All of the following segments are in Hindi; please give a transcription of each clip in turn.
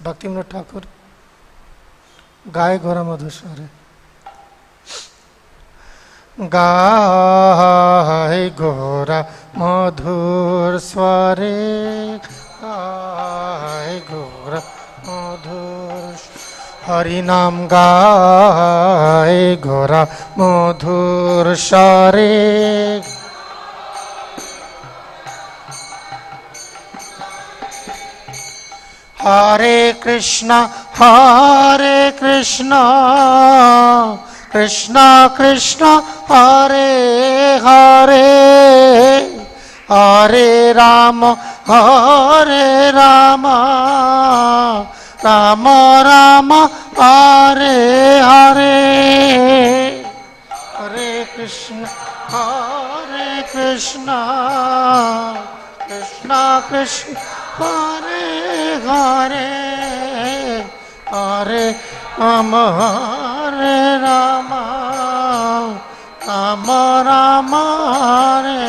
ভক্তিবিনোদ ঠাকুর গায়ে ঘোরা মধুর স্বরে। গায়ে ঘোরা মধুর স্বরে, গায়ে ঘোরা মধুর হরি নাম গায়ে ঘোরা মধুর স্বরে। হরে কৃষ্ণ কৃষ্ণ কৃষ্ণ হরে হরে, হরে রাম রাম রাম হরে হরে। হরে কৃষ্ণ কৃষ্ণ কৃষ্ণ হরে হরে, হরে রাম রাম রাম হরে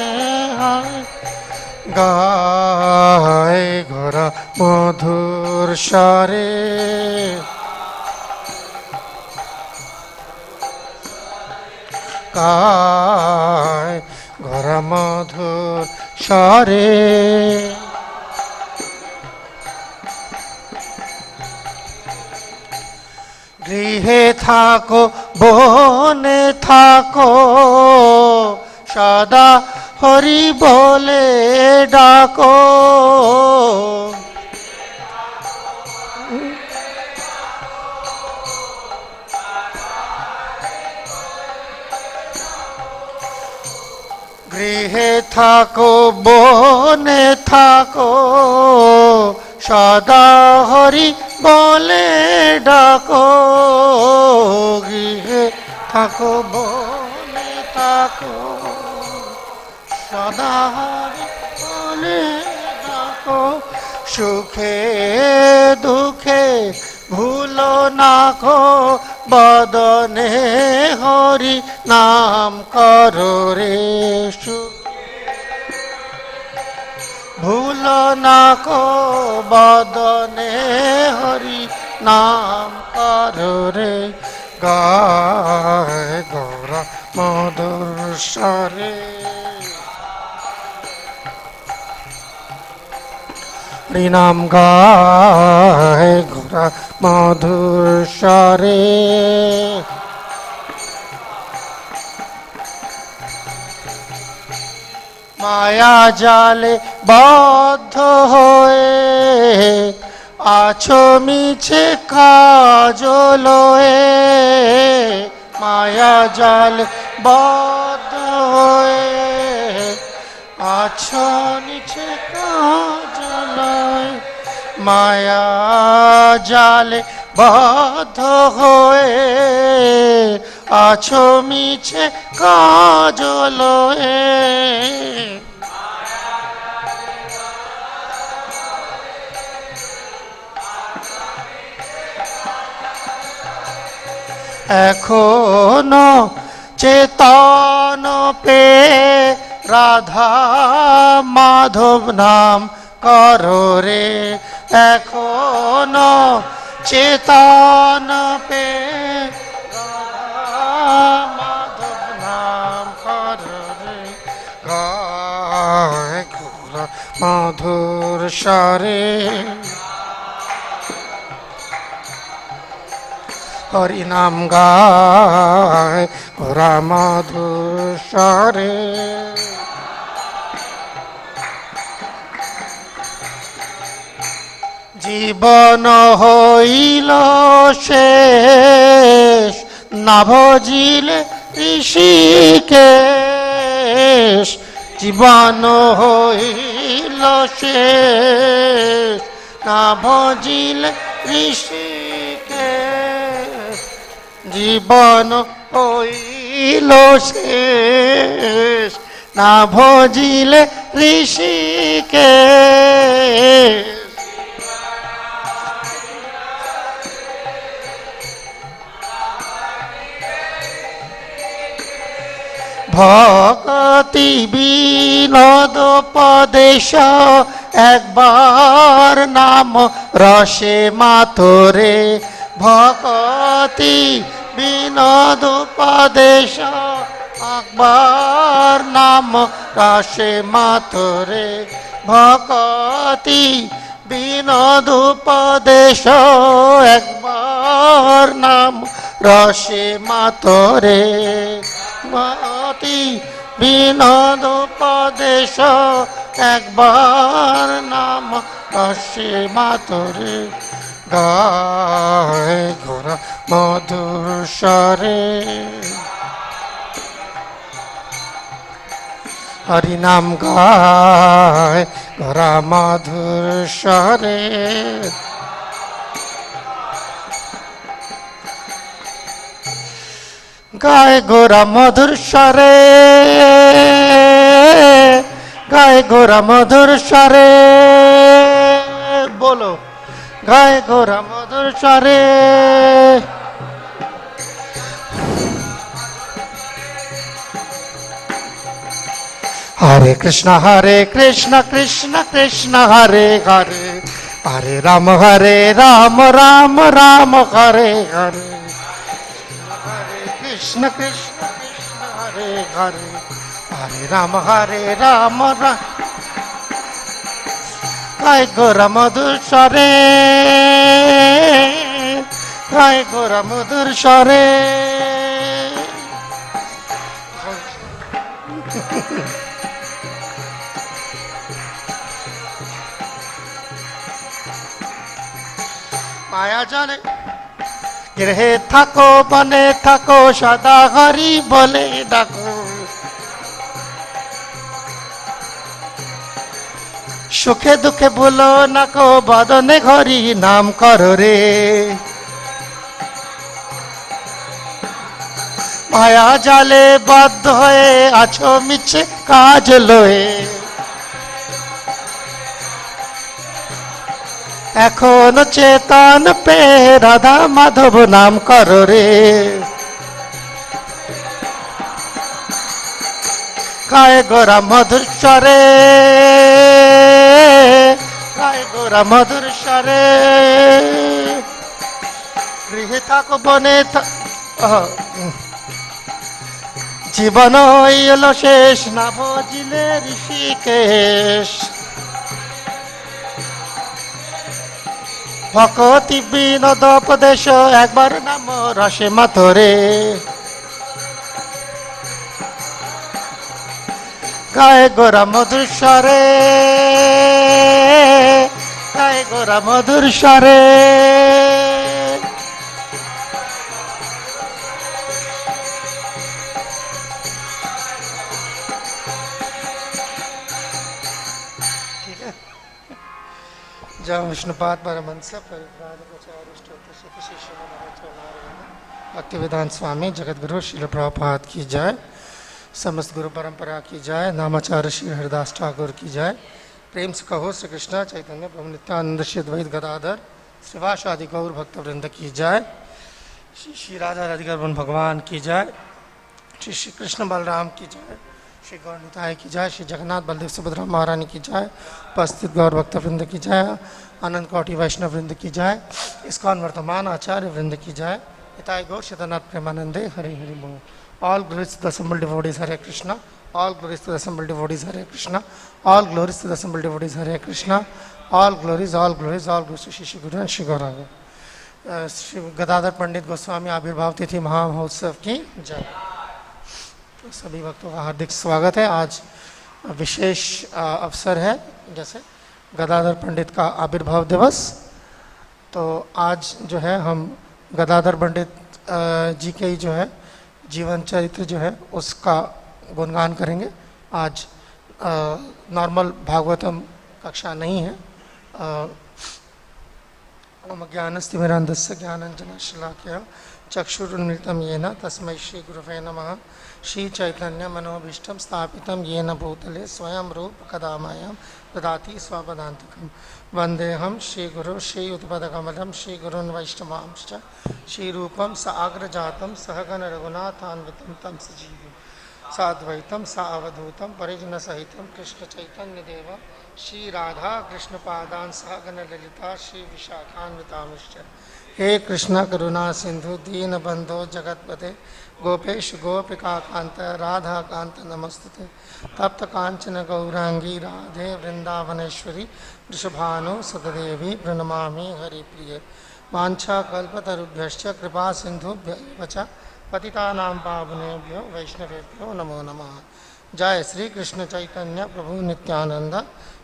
হরে। গায়ে ঘোরা মধুর স্বরে, গায়ে ঘোরা মধুর স্বরে। গৃহে থাকো বনে থাকো, সদা হরি বলে ডাকো। গৃহে থাকো বনে থাকো, সদা হরি বলে ডাকো। গৃহে থাকো বনে থাকো, সদা হরি বলে ডাকো। সুখে দুঃখে ভুলো না কো, বদনে হরি নাম করো রে। ভুলো না কো, বদনে হরি নাম করো রে। গায়ে ঘোরা মধুর স্বরে, হরি নাম গায়ে ঘোরা মধুর স্বরে। মায়া জালে বদ্ধ হয়ে আছো মিছে কাজলয়ে। মায়া জালে বদ্ধ হয়ে আছো মিছে কাজলয়ে। মায়া জালে বদ্ধ হয়ে আছো মিছে কাজলয়ে। এখনো চেতন পে রাধা মাধব নাম করো রে। এখনো চেতন পে রাধা মাধব নাম করো রে। গায়ে ঘোরা মধুর স্বরে, হরি নাম গায়ে ঘোরা মধুর স্বরে। জীবন হইল শেষ, না ভজিলে ঋষিকেশ। জীবন হইল শেষ, না ভজিলে ঋষিকেশ। জীবন হইল শেষ, না ভজিলে ঋষিকেশ। ভক্তি বিনোদ পদেশ একবার নাম রসে মাথরে ভকতি বিনোদ উপদেশ একবার নাম রসে মাথরে ভকতি বিনোদ উপদেশ একবার নাম রসে মাথরে ভকতি বিনোদ উপদেশ একবার নাম রসে মাথরে গায় ঘোরা মধুর স্বরে হরি নাম গায় ঘোরা মধুর স্বরে গায় গোরা মধুর স্বরে গায় গোরা মধুর স্বরে বলো গায় গোরা মধুর স্বরে হরে কৃষ্ণ কৃষ্ণ কৃষ্ণ হরে হরে হরে রাম রাম রাম হরে হরে কৃষ্ণ কৃষ্ণ কৃষ্ণ হরে হরে হরে রাম রাম গায় গোরা মধুর স্বরে গায় গোরা মধুর স্বরে মায়া জানে গৃহে থাকো বনে থাকো সদা হরি বলে ডাকো সুখে দুঃখে ভুলো না কো বদনে হরি নাম করো রে মায়া জালে বাধ্য হয়ে আছো মিছে কাজ লয়ে এখনো চেতন পে রাধা মাধব নাম করো রে গায় গোরা মধুর স্বরে গায় গোরা মধুর স্বরে গৃহে থাকো বনে জীবন হইল শেষ না বুঝিলে ঋষিকেশ ভকতি বিনোদ উপদেশ একবার নাম রসে মাথরে গায় গোরা মধুর স্বরে গায় গোরা মধুর স্বরে जय विष्णुपाद परमहंस भक्तिवेदांत स्वामी जगतगुरु श्रील प्रभुपाद की जय समस्त गुरु परंपरा की जय नामाचार्य श्री हरिदास ठाकुर की जय प्रेम से कहो श्री कृष्ण चैतन्य प्रभु नित्यानंद श्री अद्वैत गदाधर श्रीवासादि गौर भक्त वृंद की जय श्री राधा राधिका भगवान की जय श्री कृष्ण बलराम की जय श्री गौर निताय की जय श्री जगन्नाथ बलदेव सुभद्रा महारानी की जय उपस्थित गौर भक्त वृंद की जय अनंत कोटि वैष्णव वृंद की जय इस्कॉन वर्तमान आचार्य वृंद की जय हिताय गौर शतनाथ प्रेमानंदे हरि हरि बोल all glories to the assembled devotees Hare Krishna all glories to the assembled devotees Hare Krishna all glories to the assembled devotees Hare Krishna all glories to Shri Guru Shri Gaurang Shri Gadadhar पंडित गोस्वामी आविर्भाव तिथि महामहोत्सव की जय। सभी भक्तों का हार्दिक स्वागत है। आज विशेष अवसर है जैसे गदाधर पंडित का आविर्भाव दिवस। तो आज जो है हम गदाधर पंडित जी के ही जो है जीवन चरित्र जो है उसका गुणगान करेंगे। आज नॉर्मल भागवतम कक्षा नहीं है। ओम ज्ञानस्तिमिरान्धस्य ज्ञानाञ्जनशलाकया चक्षुरुन्मिलितं येन तस्मै श्रीगुरवे नमः। श्रीचैतन्यमनोभीष्टं स्थापितं येन भूतले स्वयं रूप कदा मह्यं ददाति स्वपदान्तिकं। वन्देऽहं श्रीगुरो श्रीयुतपदकमलं श्रीगुरून् वैष्णवांश्च श्रीरूपं साग्रजातं सहगण रघुनाथान्वितं तं सजीवं साद्वैतं सावधूतं परिजनसहितं कृष्णचैतन्यदेवं श्री राधा कृष्ण पादान सहगन ललिता श्री विशाखान्वितामिश्च हे कृष्ण करुणा सिंधु दीन बंधो जगतपते गोपेश गोपिका कांत राधा कांत नमस्तुते तप्त कांचन गौरांगी राधे वृंदावनेश्वरी वृषभानु सतदेवी प्रणमामि हरिप्रिये वाञ्छा कल्पतरुभ्यश्च कृपा सिंधुभ्येव च पतितानां पावनेभ्यो वैष्णवेभ्यो नमो नमः। जय श्री कृष्ण चैतन्य प्रभु नित्यानंद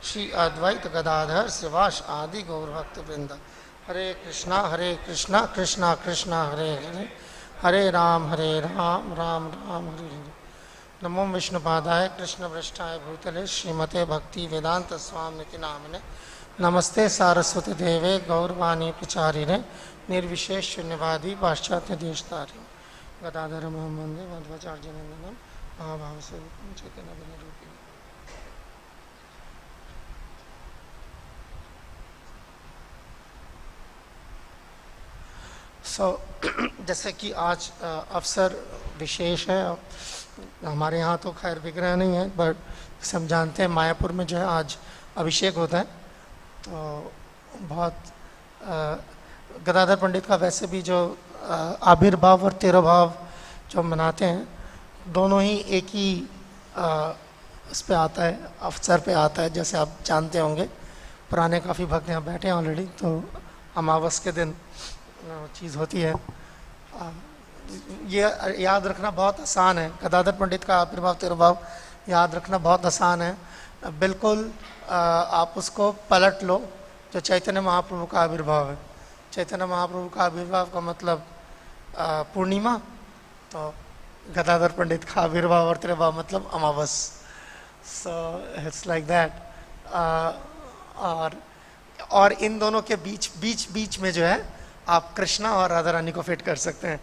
श्री अद्वैत गदाधर शिवास आदि गौरभक्त वृंद। हरे कृष्णा कृष्णा कृष्णा हरे हरे हरे राम राम राम हरे हरे। नमो विष्णुपादाय कृष्ण पृष्ठाय भूतले श्रीमते भक्ति वेदांत स्वामी नामिने नमस्ते सारस्वती देवे गौरवाणी प्रचारिणे निर्विशेष शून्यवादी पाश्चात्य देशतारिणे गदाधर वंदे मध्वाचार्य नंदनम महाभाव स्वरूपम चैतन्य रूपिणी। जैसे कि आज अवसर विशेष है, हमारे यहाँ तो खैर विग्रह नहीं है, बट हम जानते हैं मायापुर में जो है आज अभिषेक होता है। तो बहुत गदाधर पंडित का वैसे भी जो आविर्भाव और तिरोभाव जो मनाते हैं, दोनों ही एक ही उस पर आता है, अवसर पे आता है। जैसे आप जानते होंगे, पुराने काफ़ी भक्त यहाँ बैठे हैं ऑलरेडी, तो अमावस के दिन चीज़ होती है। ये याद रखना बहुत आसान है, गदाधर पंडित का आविर्भाव तिरोभाव याद रखना बहुत आसान है। बिल्कुल आप उसको पलट लो, जो चैतन्य महाप्रभु का आविर्भाव है। चैतन्य महाप्रभु का आविर्भाव का मतलब पूर्णिमा, तो गदाधर पंडित का आविर्भाव और तिरोभाव मतलब अमावस। So it's like that. और इन दोनों के बीच में जो है आप कृष्णा और राधा रानी को फिट कर सकते हैं।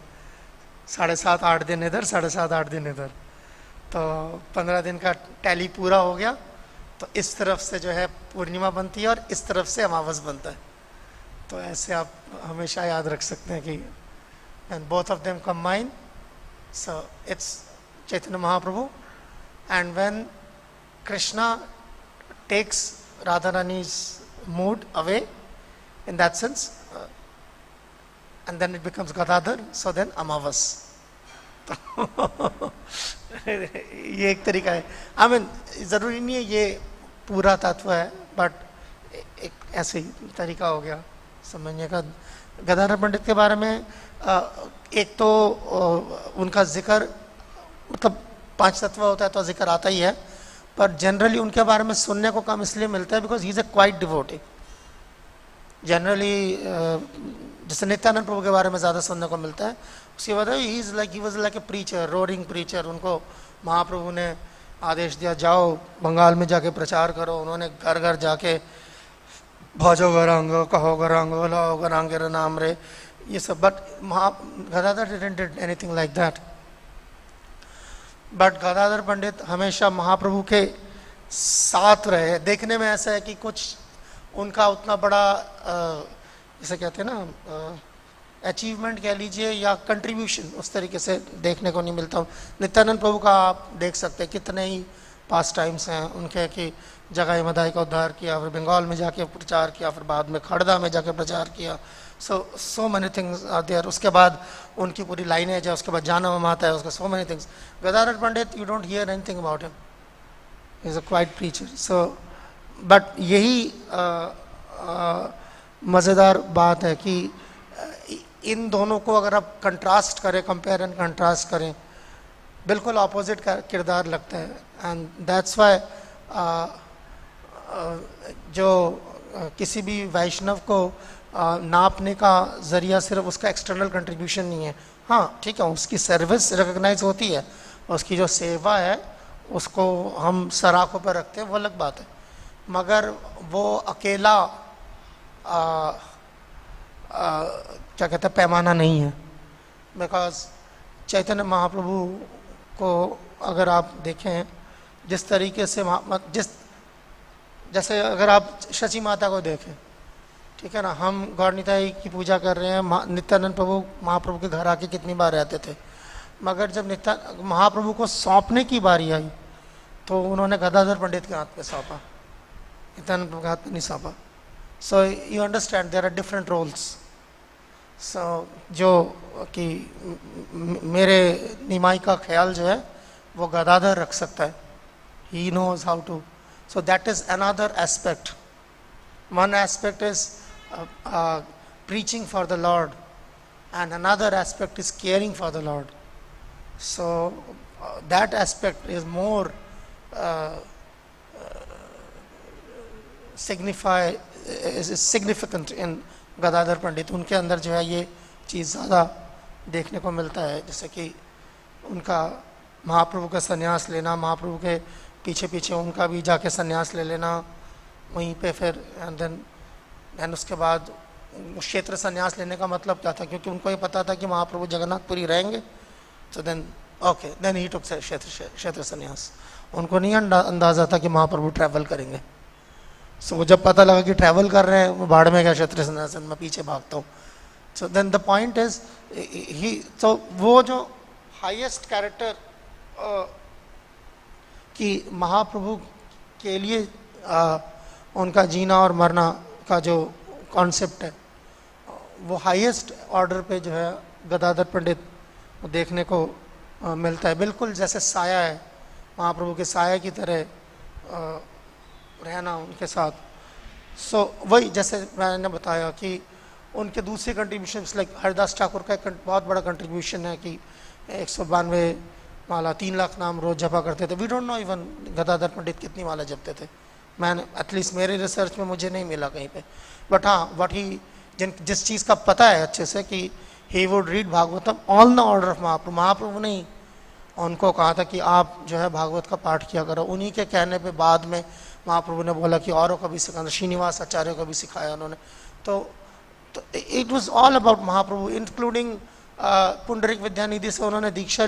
7.5-8 दिन इधर, 7.5-8 दिन इधर, तो 15 दिन का टैली पूरा हो गया। तो इस तरफ से जो है पूर्णिमा बनती है और इस तरफ से अमावस बनता है। तो ऐसे आप हमेशा याद रख सकते हैं कि and both of them combine, so it's Chaitanya Mahaprabhu. And when Krishna takes Radha Rani's mood away, in that sense, and then it becomes Gadadhar, so then Amavas. ये एक तरीका है। I mean, ज़रूरी नहीं है ये पूरा तत्व है, बट एक ऐसे ही तरीका हो गया समझने का। गदाधर पंडित के बारे में एक तो उनका जिक्र, मतलब 5 तत्व होता है तो जिक्र आता ही है, पर जनरली उनके बारे में सुनने को कम इसलिए मिलता है because he is a quite devotee. Generally जैसे नित्यानंद प्रभु के बारे में ज़्यादा सुनने को मिलता है। उसकी वजह he was like a preacher, roaring preacher. उनको महाप्रभु ने आदेश दिया, जाओ बंगाल में जाके प्रचार करो। उन्होंने घर घर जाके भजो गौरांगो, कहो गौरांगो, लाओ गौरांगे रे नाम रे, ये सब। But Gadadhar didn't did anything like that. But Gadadhar Pandit हमेशा महाप्रभु के साथ रहे। देखने में ऐसा है कि कुछ उनका उतना बड़ा जैसे कहते हैं ना अचीवमेंट कह लीजिए या कंट्रीब्यूशन, उस तरीके से देखने को नहीं मिलता। नित्यानंद प्रभु का आप देख सकते हैं कितने ही पास टाइम्स हैं उनके, कि जगाई मदाई का उद्धार किया, फिर बंगाल में जाके प्रचार किया, फिर बाद में खड़दा में जाके प्रचार किया। So many things are there. उसके बाद उनकी पूरी लाइनेज है, उसके बाद जानम आता है, उसके सो many things. Gadadhar Pandit you don't hear anything about him, he is a quite preacher. So but यही मज़ेदार बात है कि इन दोनों को अगर आप कंट्रास्ट करें, कंपेयर एंड कंट्रास्ट करें, बिल्कुल अपोजिट का किरदार लगता है। एंड दैट्स वाई जो किसी भी वैष्णव को नापने का ज़रिया सिर्फ उसका एक्सटर्नल कंट्रीब्यूशन नहीं है। हाँ ठीक है, उसकी सर्विस रिकग्नाइज होती है, उसकी जो सेवा है उसको हम सराखों पर रखते हैं, वो अलग बात है। मगर वो अकेला क्या कहते हैं पैमाना नहीं है। बिकॉज चैतन्य महाप्रभु को अगर आप देखें, जिस तरीके से जैसे अगर आप शची माता को देखें, ठीक है ना, हम गौरनिताई की पूजा कर रहे हैं, नित्यानंद प्रभु महाप्रभु के घर आके कितनी बार रहते थे। मगर जब महाप्रभु को सौंपने की बारी आई तो उन्होंने गदाधर पंडित के हाथ पे सौंपा। Nityananda Prabhu Ghat Nisaba. So you understand there are different roles. So जो कि मेरे निमाई का ख्याल जो है वो गदाधर रख सकता है. He knows how to. So that is another aspect. One aspect is preaching for the Lord, and another aspect is caring for the Lord. So that aspect is more significant in Gadadhar पंडित. उनके अंदर जो है ये चीज़ ज़्यादा देखने को मिलता है, जैसे कि उनका महाप्रभु का संन्यास लेना, महाप्रभु के पीछे पीछे उनका भी जाके संन्यास ले लेना वहीं पे फिर, एंड उसके बाद क्षेत्र संन्यास लेने का मतलब क्या था, क्योंकि उनको ये पता था कि महाप्रभु जगन्नाथपुरी रहेंगे. तो देन ही टुक क्षेत्र संन्यास. उनको नहीं अंदाज़ा था कि महाप्रभु ट्रैवल करेंगे. सो वो जब पता लगा कि ट्रैवल कर रहे हैं, वो बाढ़ में गया क्षेत्र संन्यास, मैं पीछे भागता हूँ. So then the point is he, तो वो जो हाईएस्ट कैरेक्टर कि महाप्रभु के लिए उनका जीना और मरना का जो कॉन्सेप्ट है, वो हाईएस्ट ऑर्डर पे जो है गदाधर पंडित देखने को मिलता है. बिल्कुल जैसे साया है, महाप्रभु के साया की तरह रहना उनके साथ. सो वही जैसे मैंने बताया कि उनके दूसरे कंट्रीब्यूशंस लाइक हरिदास ठाकुर का एक बहुत बड़ा कंट्रीब्यूशन है कि 192 माला 3 लाख नाम रोज जपा करते थे. We don't know even Gadadhar Pandit कितनी माला जपते थे. मैंने एटलीस्ट मेरे रिसर्च में मुझे नहीं मिला कहीं पे. बट हाँ, वट ही जिस चीज़ का पता है अच्छे से कि he would read Bhagavatam on the order of Mahaprabhu. Mahaprabhu ने ही उनको कहा था कि आप जो है भागवत का पाठ किया करो. उन्हीं के कहने पे बाद में महाप्रभु ने बोला कि औरों को भी सिखाना, श्रीनिवास आचार्य को भी सिखाया उन्होंने. तो it was all about Mahaprabhu, including Pundarik Vidyanidhi से उन्होंने दीक्षा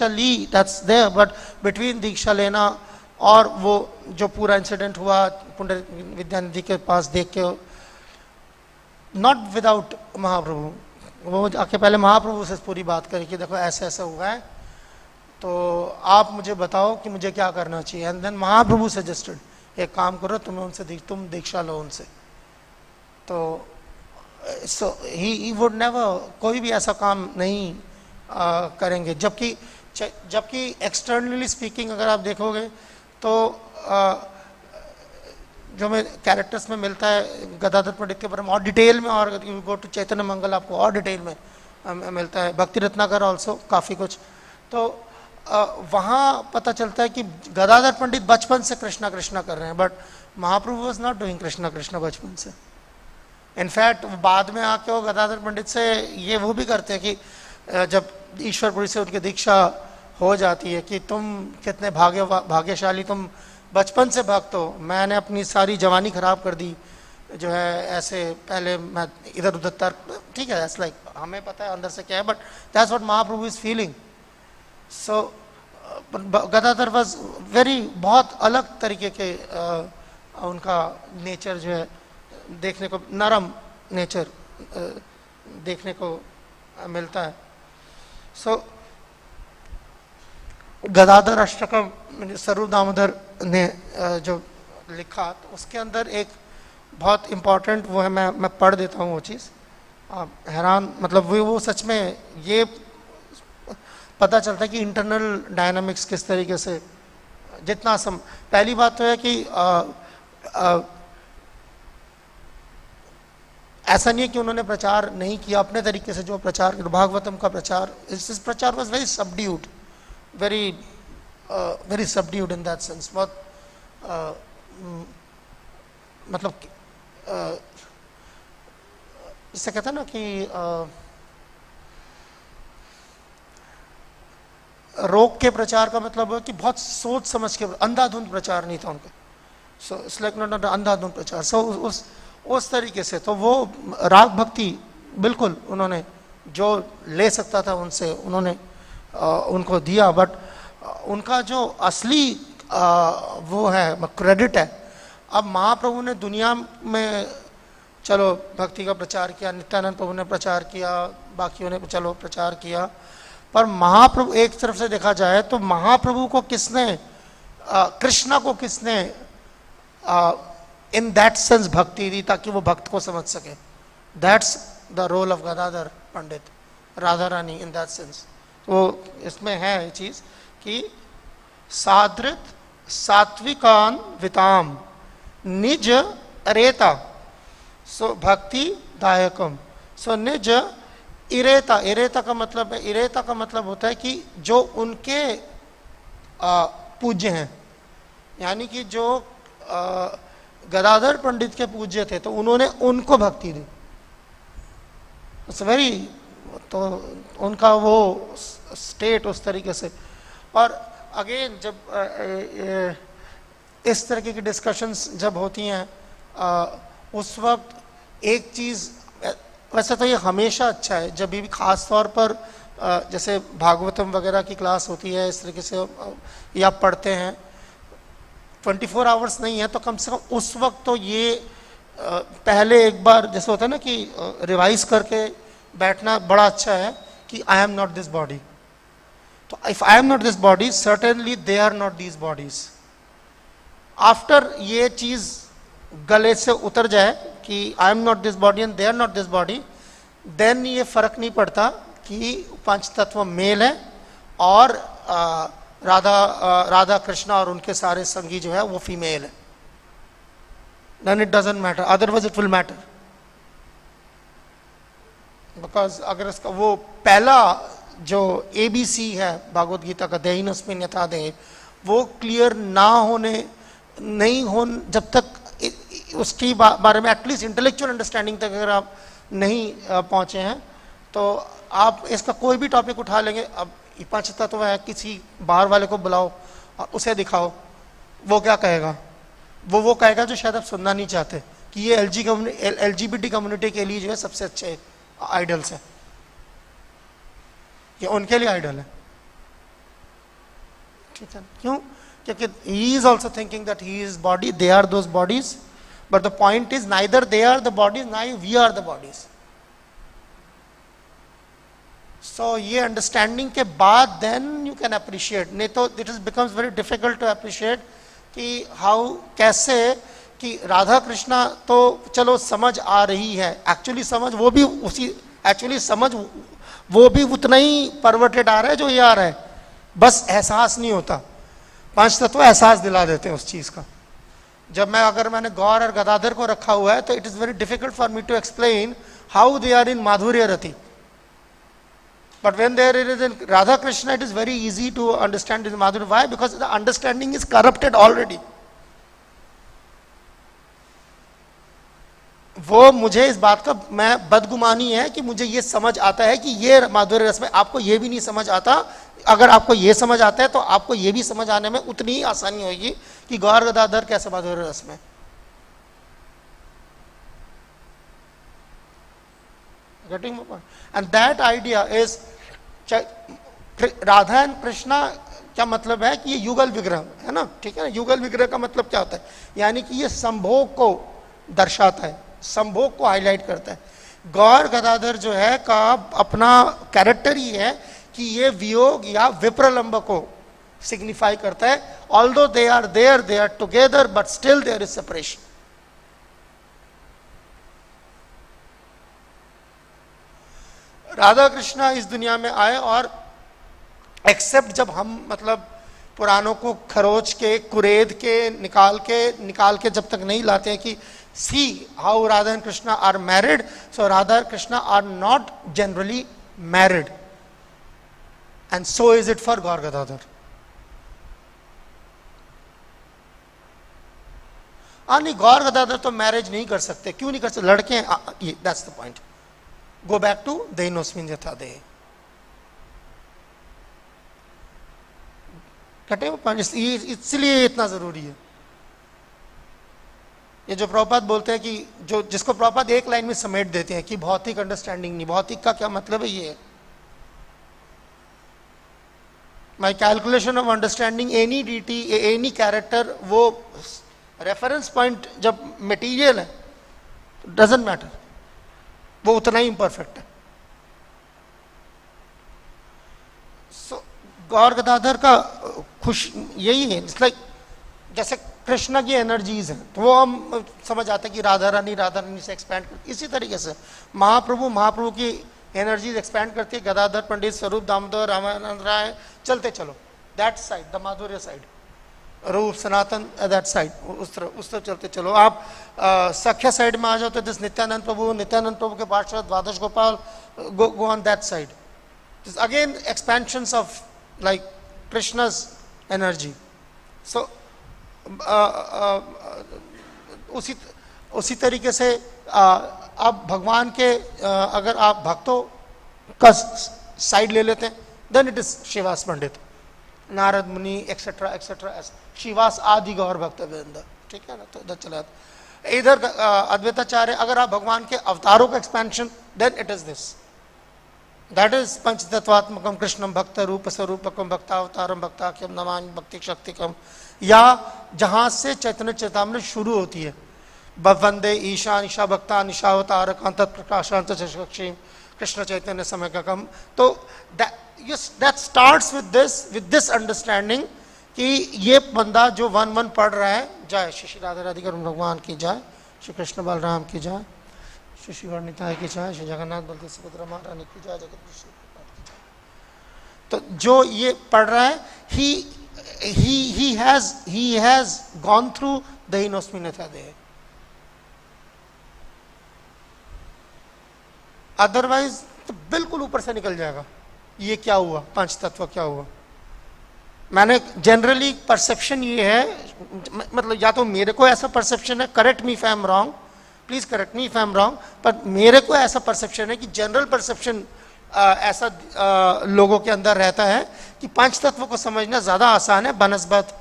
ली, दैट्स देयर. बट बिटवीन दीक्षा लेना और वो जो पूरा इंसिडेंट हुआ पुंडरिक विद्यानिधि के पास देख के, नॉट विदाउट महाप्रभु, वो आके पहले महाप्रभु से पूरी बात करी कि देखो ऐसा ऐसा हुआ है, तो आप मुझे बताओ कि मुझे क्या करना चाहिए. एंड देन महाप्रभु सजेस्टेड, एक काम करो, तुम दीक्षा लो उनसे. तो सो ही वुड नेवर, कोई भी ऐसा काम नहीं करेंगे. जबकि एक्सटर्नली स्पीकिंग अगर आप देखोगे तो जो मैं कैरेक्टर्स में मिलता है गदाधर पंडित के बारे में और डिटेल में, और यू गो टू चैतन्य मंगल आपको और डिटेल में मिलता है. भक्ति रत्नाकर ऑल्सो काफ़ी कुछ. तो वहाँ पता चलता है कि गदाधर पंडित बचपन से कृष्णा कृष्णा कर रहे हैं, but Mahaprabhu was not doing Krishna Krishna बचपन से. इनफैक्ट बाद में आके वो गदाधर पंडित से ये वो भी करते हैं कि जब ईश्वरपुरी से उनकी दीक्षा हो जाती है कि तुम कितने भाग्यशाली, तुम बचपन से भक्त हो, मैंने अपनी सारी जवानी खराब कर दी जो है ऐसे, पहले मैं इधर उधर तर्क, ठीक है, दैट्स लाइक हमें पता है अंदर से क्या है, but that's what Mahaprabhu is feeling. So Gadadhar was very, बहुत अलग तरीके के उनका नेचर जो है देखने को, नरम नेचर देखने को मिलता है. सो गदाधर अष्टकम स्वरूप दामोदर ने जो लिखा, तो उसके अंदर एक बहुत इम्पॉर्टेंट वो है, मैं पढ़ देता हूँ वो चीज़. आप हैरान, मतलब वो सच में ये पता चलता है कि इंटरनल डायनामिक्स किस तरीके से, जितना पहली बात तो है कि ऐसा नहीं है कि उन्होंने प्रचार नहीं किया, अपने तरीके से जो प्रचार, भागवतम का प्रचार, इस प्रचार was very subdued, very subdued in that sense. बहुत मतलब इससे कहता है ना कि रोक के प्रचार का मतलब है कि बहुत सोच समझ के, अंधाधुंध प्रचार नहीं था उनका. सो इट्स लाइक नॉट अंधाधुंध प्रचार. सो उस तरीके से तो वो राग भक्ति बिल्कुल उन्होंने जो ले सकता था उनसे उन्होंने उनको दिया. बट उनका जो असली वो है क्रेडिट है, अब महाप्रभु ने दुनिया में चलो भक्ति का प्रचार किया, नित्यानंद प्रभु ने प्रचार किया, बाकियों ने चलो प्रचार किया, पर महाप्रभु, एक तरफ से देखा जाए तो महाप्रभु को किसने, कृष्णा को किसने इन दैट सेंस भक्ति दी ताकि वो भक्त को समझ सके. That's the role of Gadadhar Pandit, Radha Rani in that sense. तो इसमें है ये चीज कि सादृत सात्विकान विताम निज अरेता, सो भक्ति दायकम. सो निज इरेता, इरेता का मतलब है, इरेता का मतलब होता है कि जो उनके पूज्य हैं, यानी कि जो गदाधर पंडित के पूज्य थे तो उन्होंने उनको भक्ति दी. इट्स वेरी, तो उनका वो स्टेट उस तरीके से. और अगेन जब इस तरीके की डिस्कशंस जब होती हैं उस वक्त एक चीज़, वैसे तो ये हमेशा अच्छा है जब भी खास तौर पर जैसे भागवतम वगैरह की क्लास होती है इस तरीके से या पढ़ते हैं, 24 आवर्स नहीं है तो कम से कम उस वक्त तो ये पहले एक बार जैसे होता है ना कि रिवाइज करके बैठना बड़ा अच्छा है कि I am not this body. तो if I am not this body certainly they are not these bodies. After ये चीज गले से उतर जाए कि I am not this body and they are not this body, then ये फर्क नहीं पड़ता कि पंच तत्व मेल है और राधा कृष्णा और उनके सारे संगी जो है वो फीमेल है. Then it doesn't matter, otherwise it will matter. Because अगर इसका वो पहला जो ABC है भागवत गीता का देहिनस्मिन् यथा देह, वो क्लियर ना होने नहीं हो जब तक उसकी बारे में एटलीस्ट इंटेलेक्चुअल अंडरस्टैंडिंग तक अगर आप नहीं पहुंचे हैं तो आप इसका कोई भी टॉपिक उठा लेंगे. अब पांच तत्व है, किसी बाहर वाले को बुलाओ और उसे दिखाओ, वो क्या कहेगा? वो कहेगा जो शायद आप सुनना नहीं चाहते कि ये LGBT कम्युनिटी के लिए जो है सबसे अच्छे आइडल्स है, ये उनके लिए आइडल है. ठीक है, क्यों? क्योंकि he is also thinking that he is body, they are those bodies, but the point is neither they are the bodies, neither we are the bodies. So ये अंडरस्टैंडिंग के बाद then you can appreciate, नहीं तो it becomes very difficult to appreciate कि how कैसे कि राधा कृष्णा तो चलो समझ आ रही है, एक्चुअली समझ वो भी उसी, एक्चुअली समझ वो भी उतना ही परवर्टेड आ रहा है जो ये आ रहा है, बस एहसास नहीं होता. पांच तत्व एहसास दिला देते हैं उस चीज का. जब अगर मैंने गौर और गदाधर को रखा हुआ है तो it is very difficult for me to explain how they are in माधुर्य रति, but when there is in Radha Krishna it is very easy to understand in माधुर्य. Why? Because the understanding is corrupted already. वो मुझे इस बात का मैं बदगुमानी है कि मुझे ये समझ आता है कि ये माधुर्य रस में, आपको ये भी नहीं समझ आता. अगर आपको ये समझ आता है तो आपको ये भी समझ आने में उतनी ही आसानी होगी कि गौर गदाधर कैसे माधुर्य रस में. Getting my point? And that idea is, Radha and Krishna क्या मतलब है कि ये युगल विग्रह है ना. ठीक है ना, युगल विग्रह का मतलब क्या होता है? यानी कि ये संभोग को दर्शाता है, संभोग को हाईलाइट करता है. गौर गदाधर जो है का अपना कैरेक्टर ही है कि ये वियोग या विप्रलंब को सिग्निफाई करता है. Although they are together but still there is separation. Radha Krishna इस दुनिया में आए और एक्सेप्ट जब हम मतलब पुराणों को खरोच के कुरेद के निकाल के जब तक नहीं लाते हैं कि see how Radha and Krishna are married, so Radha and Krishna are not generally married, and so is it for Gaur Gadadhar. नहीं, गौर गदाधर तो मैरिज नहीं कर सकते. क्यों नहीं कर सकते? लड़के हैं. That's the point. Go back to देहिनोस्मिन् यथा देह. कटे वो पॉइंट, इसलिए इतना जरूरी है. ये जो प्रभुपाद बोलते हैं कि जो जिसको प्रभुपाद एक लाइन में समेट देते हैं कि भौतिक अंडरस्टैंडिंग नहीं. भौतिक का क्या मतलब है? ये my calculation of understanding any deity any character, वो रेफरेंस पॉइंट जब मटेरियल है डजंट मैटर, वो उतना ही इम्परफेक्ट है. सो गौर गदाधर का खुश यही है. इट्स लाइक जैसे कृष्ण की एनर्जीज हैं, तो वो हम समझ आते हैं कि राधा रानी से एक्सपैंड करती। इसी तरीके से महाप्रभु की एनर्जीज एक्सपैंड करती है। गदाधर पंडित, स्वरूप दामोदर, रामानंद राय, चलते चलो दैट साइड, द माधुर्य साइड, रूप सनातन दैट साइड, उस तरफ चलते चलो। आप सख्या साइड में आ जाओ तो दिस नित्यानंद प्रभु के पार्षद द्वादश Gopal, go on that side. This again expansions of like Krishna's energy. So उसी तरीके से आप भगवान के अगर आप भक्तों का साइड ले लेते हैं, देन इट इज श्रीवास पंडित, नारद मुनि एक्सेट्रा एक्सेट्रा, श्रीवास आदि गौर भक्त वृंद, ठीक है ना। तो इधर चला इधर अद्वैताचार्य, अगर आप भगवान के अवतारों का expansion, then it is this, that is पंचतत्वात्मकम कृष्णम भक्त रूप स्वरूपकम भक्तावतारम भक्ताख्यम नमामि भक्ति शक्तिकम, या जहां से चैतन्य चेतामृत शुरू होती है, वंदे ईशा निशा भक्ता निशावतार कांत प्रकाशांत चक्षुषी कृष्ण चैतन्य समय का कम। तो that starts with this understanding कि ये बंदा जो वन पढ़ रहा है, जय श्री राधा राधिका भगवान की जय, श्री कृष्ण बलराम की जय, श्री श्री वर्णिताय की जय, श्री जगन्नाथ बलदेव सुभद्रा महारानी की जय, जगत कृष्ण की जय। तो जो ये पढ़ रहा है, he has gone through the inosminata there. Otherwise तो बिल्कुल ऊपर से निकल जाएगा, ये क्या हुआ, पंच तत्व क्या हुआ। मैंने जनरली परसेप्शन ये है, मतलब या तो मेरे को ऐसा परसेप्शन है, correct me if I am wrong, please correct me if I am wrong, पर मेरे को ऐसा परसेप्शन है कि जनरल परसेप्शन ऐसा लोगों के अंदर रहता है कि पंच तत्व को समझना ज्यादा आसान है बनस्बत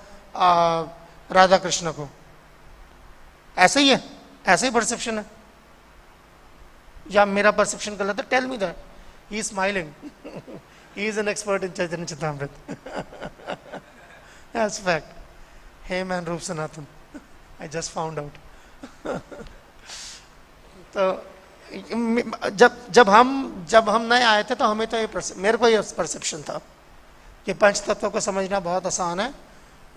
राधा कृष्ण को। ऐसे ही है, ऐसे ही परसेप्शन है, या मेरा परसेप्शन गलत है? Tell me that. He is smiling, he is an expert in Chaitanya चेतामृत। That's fact. Hey man Rupa Sanatan, I just found out. तो जब हम नए आए थे तो हमें तो मेरे को ये परसेप्शन था कि पंच तत्व को समझना बहुत आसान है,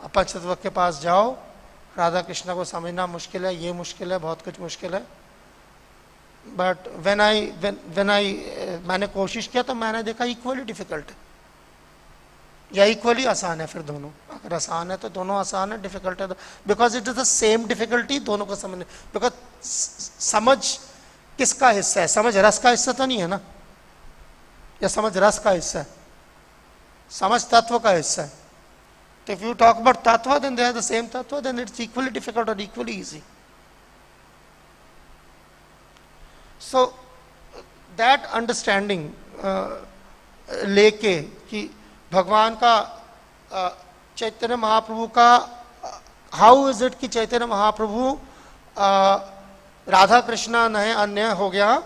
पंच तत्व के पास जाओ, राधा कृष्ण को समझना मुश्किल है, ये मुश्किल है, बहुत कुछ मुश्किल है। बट मैंने कोशिश किया तो मैंने देखा इक्वली डिफिकल्ट है या इक्वली आसान है। फिर दोनों, अगर आसान है तो दोनों आसान है, डिफिकल्ट है तो, because it is the same difficulty दोनों को समझने। बिकॉज समझ किसका हिस्सा है? समझ रस का हिस्सा तो नहीं है ना, या समझ रस का हिस्सा है? समझ तत्व का हिस्सा है। तो इफ यू टॉक अबाउट तत्व, then they are the same तत्व, देन इट्स इक्वली डिफिकल्ट और equally easy. So that understanding लेके कि भगवान का चैतन्य महाप्रभु का, हाउ इज इट कि चैतन्य महाप्रभु राधा कृष्णा नए अन्य हो गया,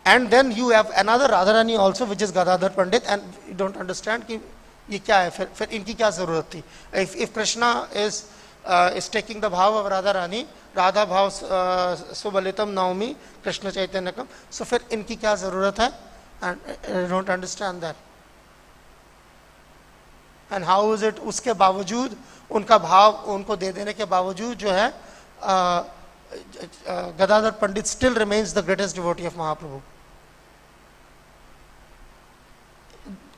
and then you have another Radha Rani also which is Gadadhar Pandit, and you don't understand कि ये क्या है, फिर इनकी क्या जरूरत थी। If Krishna is taking the bhava of Radha Rani, Radha भाव सुबलितम नवमी कृष्ण चैतन्यकम, सो फिर इनकी क्या जरूरत है? And don't understand that. And how is it, उसके बावजूद उनका भाव उनको दे देने के बावजूद जो है गदाधर पंडित still remains the greatest devotee of Mahaprabhu.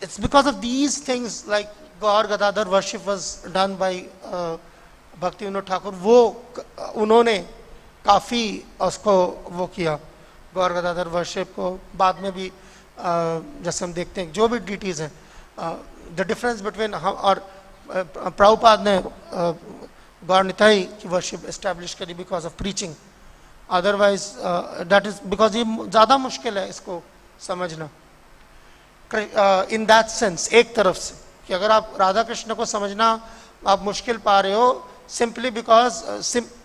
It's because of these things like Gaur Gadadhar worship was done by Bhakti Vinod Thakur. वो उन्होंने काफ़ी उसको वो किया, गौर गदाधर वर्शिप को। बाद में भी जैसे हम देखते हैं जो भी डिटीज हैं, द डिफरेंस बिटवीन हम और प्रभुपाद ने गौर निताई की वर्शिप एस्टैब्लिश करी because of preaching. Otherwise that is because ये ज़्यादा मुश्किल है इसको समझना इन दैट सेंस। एक तरफ से कि अगर आप राधा कृष्ण को समझना आप मुश्किल पा रहे हो simply because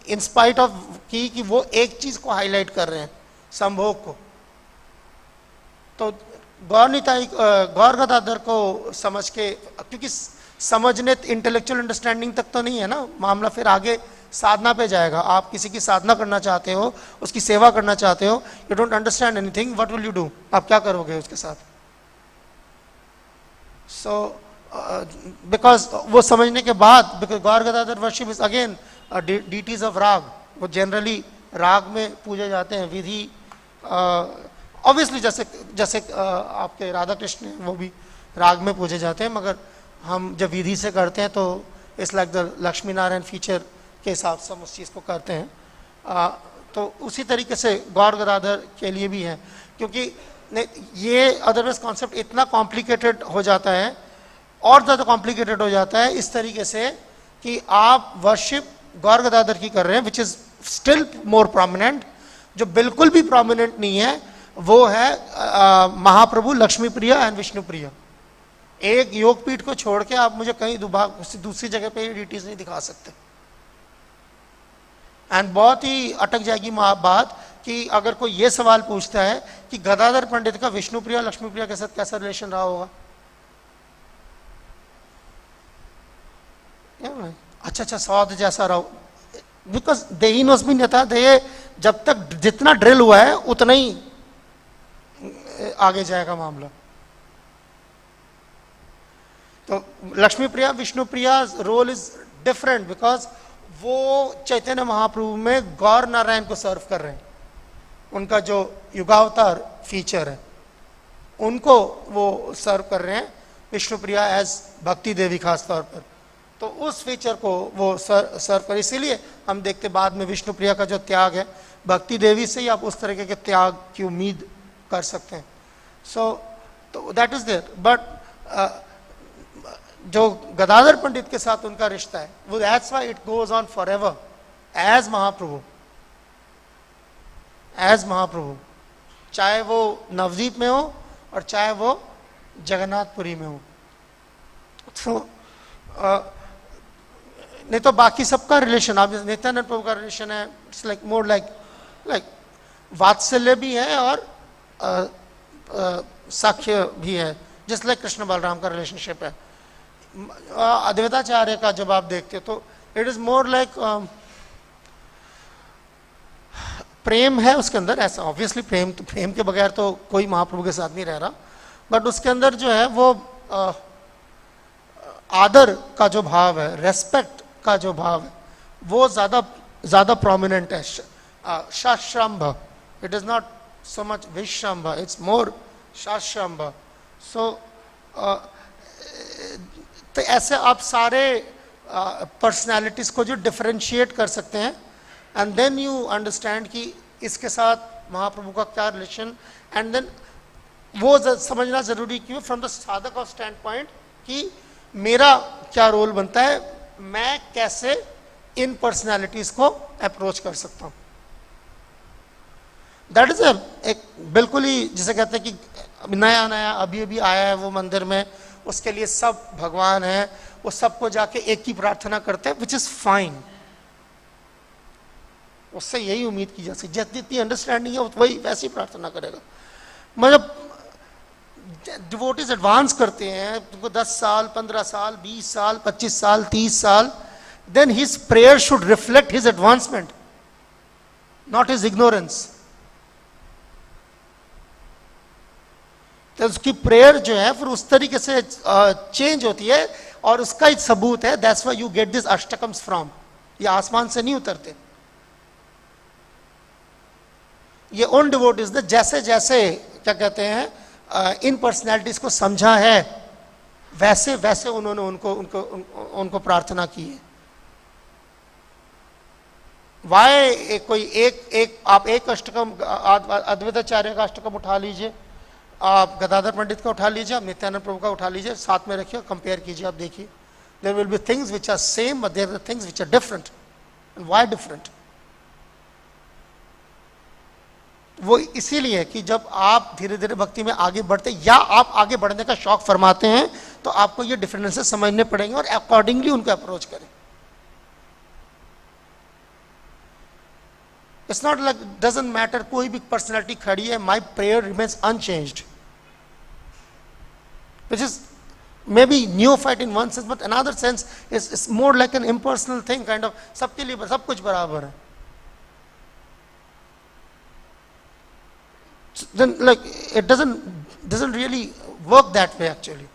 in spite of कि वो एक चीज को हाईलाइट कर रहे हैं, संभोग को। तो गौर गदाधर को समझ के, क्योंकि समझने इंटेलेक्चुअल अंडरस्टैंडिंग तक तो नहीं है ना मामला, फिर आगे साधना पे जाएगा। आप किसी की साधना करना चाहते हो, उसकी सेवा करना चाहते हो, you don't understand anything, what will you do? आप क्या करोगे उसके साथ? सो बिकॉज वो समझने के बाद, because Gaur Gadadhar worship is again deities of राग, वो जनरली राग में पूजे जाते हैं। विधि ऑब्वियसली जैसे जैसे आपके राधा कृष्ण हैं वो भी राग में पूजे जाते हैं, मगर हम जब विधि से करते हैं तो it's like the Lakshmi Narayan feature के हिसाब से हम उस चीज़ को करते हैं। तो उसी तरीके से गौर गदाधर के लिए भी है, क्योंकि ये अदरवाइज कॉन्सेप्ट इतना कॉम्प्लिकेटेड हो जाता है और ज़्यादा कॉम्प्लिकेटेड हो जाता है इस तरीके से कि आप वर्शिप गौर गदाधर की कर रहे हैं, which is still more prominent. जो बिल्कुल भी प्रोमिनेंट नहीं है वो है महाप्रभु, लक्ष्मी प्रिया एंड विष्णु प्रिया। एक योगपीठ को छोड़ के आप मुझे कहीं दूसरी जगह पे डीटीज नहीं दिखा सकते। एंड बहुत ही अटक जाएगी बात कि अगर कोई ये सवाल पूछता है कि गदाधर पंडित का विष्णु प्रिया लक्ष्मी प्रिया के साथ कैसा रिलेशन रहा होगा। अच्छा स्वाद जैसा रहा, बिकॉज देही नोस्मिन यथा देह, जब तक जितना ड्रिल हुआ है उतना ही आगे जाएगा मामला। तो लक्ष्मी प्रिया Vishnu Priya role is different because वो चैतन्य महाप्रभु में गौर नारायण को सर्व कर रहे हैं। उनका जो युगावतार फीचर है उनको वो सर्व कर रहे हैं, विष्णु प्रिया एज भक्ति देवी खास तौर पर। तो उस फीचर को वो सर्व कर, इसीलिए हम देखते बाद में विष्णु प्रिया का जो त्याग है, भक्ति देवी से ही आप उस तरीके के त्याग की उम्मीद कर सकते हैं। सो तो दैट इज देयर। बट जो गदाधर पंडित के साथ उनका रिश्ता है वो that's why it goes on for ever as Mahaprabhu, as Mahaprabhu, चाहे वो नवदीप में हो और चाहे वो जगन्नाथपुरी में हो। तो नहीं तो बाकी सबका रिलेशन, आप नित्यानंद प्रभु का रिलेशन है, इट्स लाइक मोर लाइक वात्सल्य भी है और साख्य भी है, जिस लाइक कृष्ण बलराम का रिलेशनशिप है। अद्वैताचार्य का जब आप देखते हो तो इट इज मोर लाइक प्रेम है उसके अंदर, ऐसा ऑब्वियसली प्रेम के बगैर तो कोई महाप्रभु के साथ नहीं रह रहा, बट उसके अंदर जो है वो आदर का जो भाव है, रेस्पेक्ट का जो भाव है, वो ज्यादा प्रोमिनेंट है। शाश्रम्भ, it is not so much विश्रम्भ, इट्स मोर शाश्रम्भ। सो तो ऐसे आप सारे पर्सनालिटीज को जो डिफरेंशिएट कर सकते हैं, एंड देन यू अंडरस्टैंड कि इसके साथ महाप्रभु का क्या रिलेशन, एंड देन वो समझना जरूरी क्यों फ्रॉम द साधक ऑफ स्टैंड पॉइंट कि मेरा क्या रोल बनता है, मैं कैसे इन पर्सनालिटीज को अप्रोच कर सकता हूं। दैट इज एक बिल्कुल ही जिसे कहते हैं कि नया नया अभी अभी आया है वो मंदिर में, उसके लिए सब भगवान है, वो सबको जाके एक ही प्रार्थना करते हैं, विच इज फाइन। उससे यही उम्मीद की जा सकती, जितनी अंडरस्टैंडिंग है वही वैसी प्रार्थना करेगा। मतलब डिवोटीज एडवांस करते हैं, तुमको 10 साल 15 साल 20 साल 25 साल 30 साल, then his prayer should reflect his advancement, not his ignorance. तो उसकी प्रेयर जो है फिर उस तरीके से चेंज होती है, और उसका एक सबूत है, that's why you get this अष्टकम्स फ्रॉम, ये आसमान से नहीं उतरते, ये उन डिवोटीज ने जैसे जैसे क्या कहते हैं इन पर्सनैलिटीज को समझा है, वैसे वैसे उन्होंने उनको प्रार्थना की है। वाय कोई एक आप एक अष्टकम अद्वैताचार्य का अष्टकम उठा लीजिए, आप गदाधर पंडित का उठा लीजिए, आप नित्यानंद प्रभु का उठा लीजिए, साथ में रखिए, कंपेयर कीजिए, आप देखिए there will be things which are same but there are things which are different. Why different? वो इसीलिए कि जब आप धीरे धीरे भक्ति में आगे बढ़ते या आप आगे बढ़ने का शौक फरमाते हैं तो आपको ये डिफरेंसेस समझने पड़ेंगे और अकॉर्डिंगली उनको अप्रोच करें। It's not like doesn't matter कोई भी पर्सनैलिटी खड़ी है, माई prayer remains unchanged, which is maybe neophyte in one sense, but another sense is more like an impersonal thing, kind of सबके लिए सब कुछ बराबर है। Then like it doesn't really work that way actually.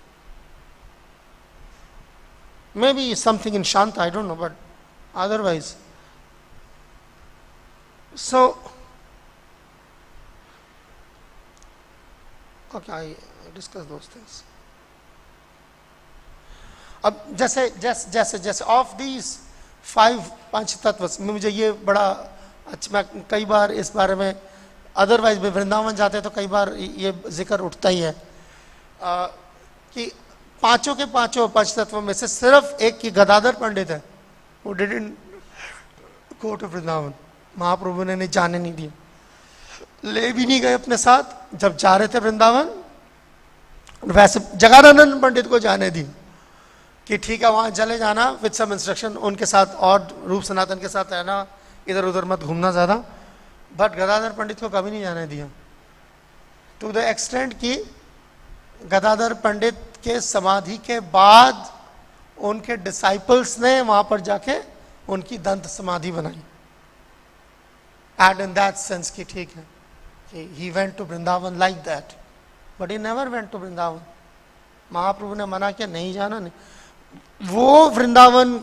Maybe something in Shanta, I don't know, but otherwise So, okay, I discuss those things. अब जैसे जैसे जैसे जैसे ऑफ दीज 5 तत्व मुझे ये बड़ा अच्छा, मैं कई बार इस बारे में अदरवाइज भी वृंदावन जाते तो कई बार ये जिक्र उठता ही है कि पांचों के पांचों पंच तत्वों में से सिर्फ एक की गदाधर पंडित है, वो didn't go to Vrindavan. Mahaprabhu ने जाने नहीं दिया, ले भी नहीं गए अपने साथ जब जा रहे थे वृंदावन। वैसे जगानंद पंडित को जाने दी कि ठीक है वहां चले जाना विद सम इंस्ट्रक्शन, उनके साथ और रूप सनातन के साथ रहना, इधर उधर मत घूमना ज्यादा। बट गदाधर पंडित को कभी नहीं जाने दिया, टू द एक्सटेंट कि गदाधर पंडित के समाधि के बाद उनके डिसाइपल्स ने वहां पर जाके उनकी दंत समाधि बनाई। एंड इन दैट सेंस कि ठीक है कि he went to Vrindavan like that, but he never went to Vrindavan. Mahaprabhu ने मना किया नहीं जाना, नहीं। वो Vrindavan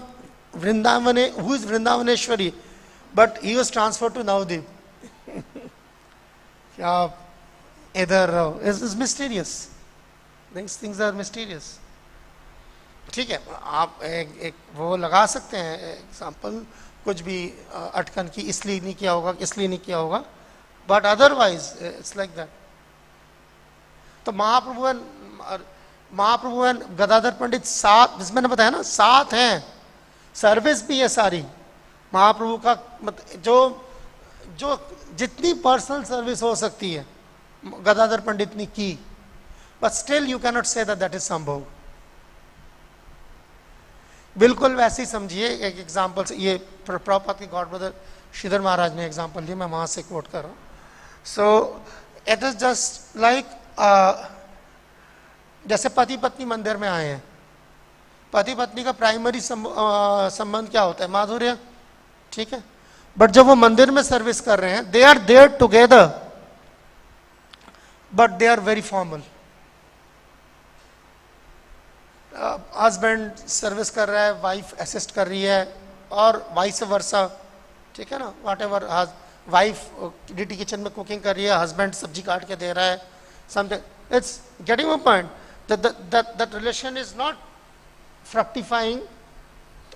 who is Vrindavaneshwari, but he was transferred to Navadvip. क्या इधर is mysterious, things are mysterious. ठीक है, आप एक वो लगा सकते हैं एग्जाम्पल, कुछ भी अटकन की इसलिए नहीं किया होगा, इसलिए नहीं किया होगा, but otherwise it's like that. तो महाप्रभु एंड गदाधर पंडित साथ, जिसमें मैंने बताया ना साथ हैं, सर्विस भी है सारी महाप्रभु का, मतलब जो जितनी पर्सनल सर्विस हो सकती है गदाधर पंडित ने की, but still you can not say that is संभव। बिल्कुल वैसे ही समझिए, एक एग्जाम्पल से, ये प्रभुपाद के गॉड ब्रदर श्रीधर महाराज ने एग्जाम्पल दिया, मैं वहां से कोट कर रहा हूं। So it is just like जैसे पति पत्नी मंदिर में आए हैं, पति पत्नी का प्राइमरी संबंध क्या होता है? माधुर्य, ठीक है। बट जब वो मंदिर में सर्विस कर रहे हैं, they are there together but they are very formal. Husband service कर रहा है, वाइफ असिस्ट कर रही है, और वाइस वर्सा, ठीक है ना। वॉट एवर, वाइफ डीटी किचन में कुकिंग कर रही है, हस्बैंड सब्जी काट के दे रहा है, something. It's getting a point that relation is not fructifying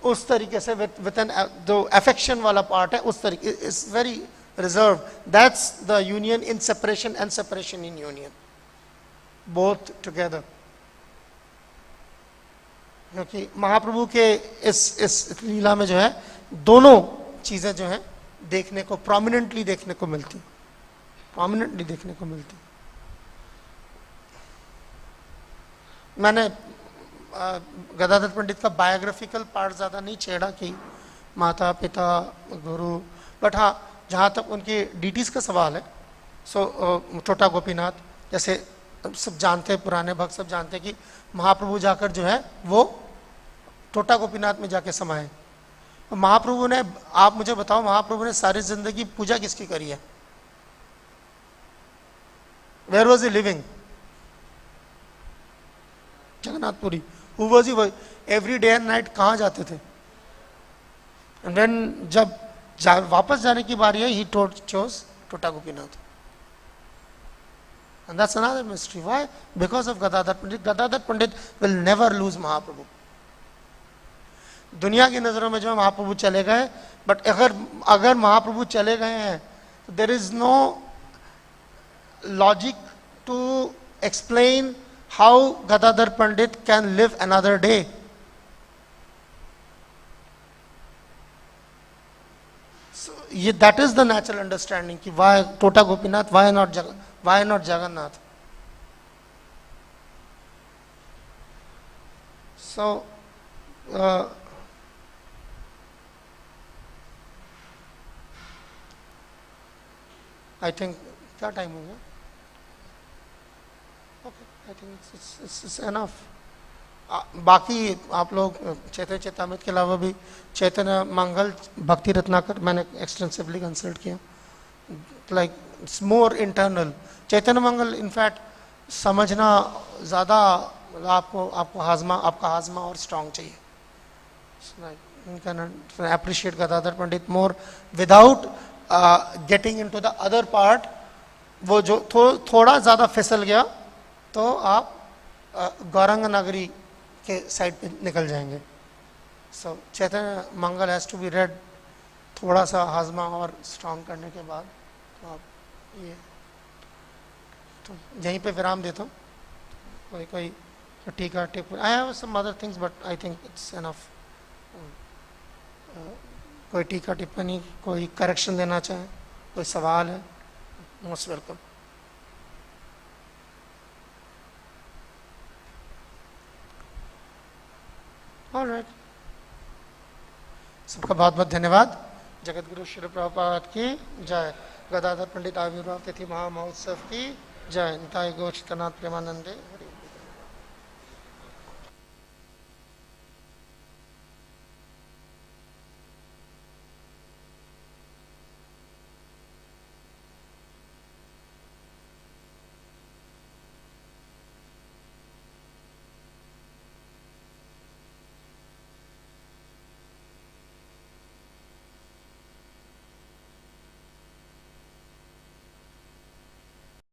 उस तरीके से with an जो affection वाला part है उस तरीके, is very reserved. That's the union in separation and separation in union, both together. क्योंकि महाप्रभु के इस लीला में जो है दोनों चीजें जो है देखने को प्रोमिनेंटली देखने को मिलती, प्रोमिनेंटली देखने को मिलती। मैंने गदाधर पंडित का बायोग्राफिकल पार्ट ज़्यादा नहीं छेड़ा कि माता पिता गुरु, बट हाँ जहाँ तक उनकी डीटीज़ का सवाल है, सो छोटा गोपीनाथ, जैसे सब जानते हैं, पुराने भक्त सब जानते हैं कि महाप्रभु जाकर जो है वो छोटा गोपीनाथ में जाके समाये। महाप्रभु ने, आप मुझे बताओ, महाप्रभु ने सारी जिंदगी पूजा किसकी करी है? Where was he living? Jagannathpuri. Who was he? Every day and night कहाँ जाते थे? एंड देन जब वापस जाने की बारी है, ही चोज छोटा Gopinath. And that's another mystery. Why? Because of Gadadhar Pandit. Gadadhar Pandit will never lose Mahaprabhu. दुनिया की नजरों में जो महाप्रभु चले गए, बट अगर महाप्रभु चले गए हैं, तो there is no logic to explain how Gadadhar Pandit can live another day. ये that is the natural understanding कि why Tota Gopinath, why not Jagannath. So I think क्या टाइम हो गया? Okay, I think it's enough. बाकी आप लोग चैतन्य चेतामृत के अलावा भी चैतन्य मंगल, भक्ति रत्नाकर मैंने एक्सटेंसिवली कंसल्ट किया, like it's more internal. Chaitanya Mangal in fact समझना ज़्यादा, आपका हाजमा और स्ट्रांग चाहिए। Can appreciate Gadadhar Pandit more without getting into the other part, वो जो थोड़ा ज़्यादा फिसल गया तो आप गौरंग नगरी के साइड पे निकल जाएंगे। सो चैतन्य मंगल हैज़ टू बी रेड थोड़ा सा हाजमा और स्ट्रांग करने के बाद। तो आप ये तो यहीं पे विराम देता हूँ। कोई टीका टिप्पणी, I have some other things but I think it's enough. कोई टीका टिप्पणी, कोई करेक्शन देना चाहे, कोई सवाल है, मोस्ट वेलकम। ऑलराइट, सबका बहुत बहुत धन्यवाद। जगत गुरु श्री प्रभुपाद की जय। गदाधर पंडित आविर्भाव तिथि महामहोत्सव की जय। निताय गौर चित्तनाथ प्रेमानंदे।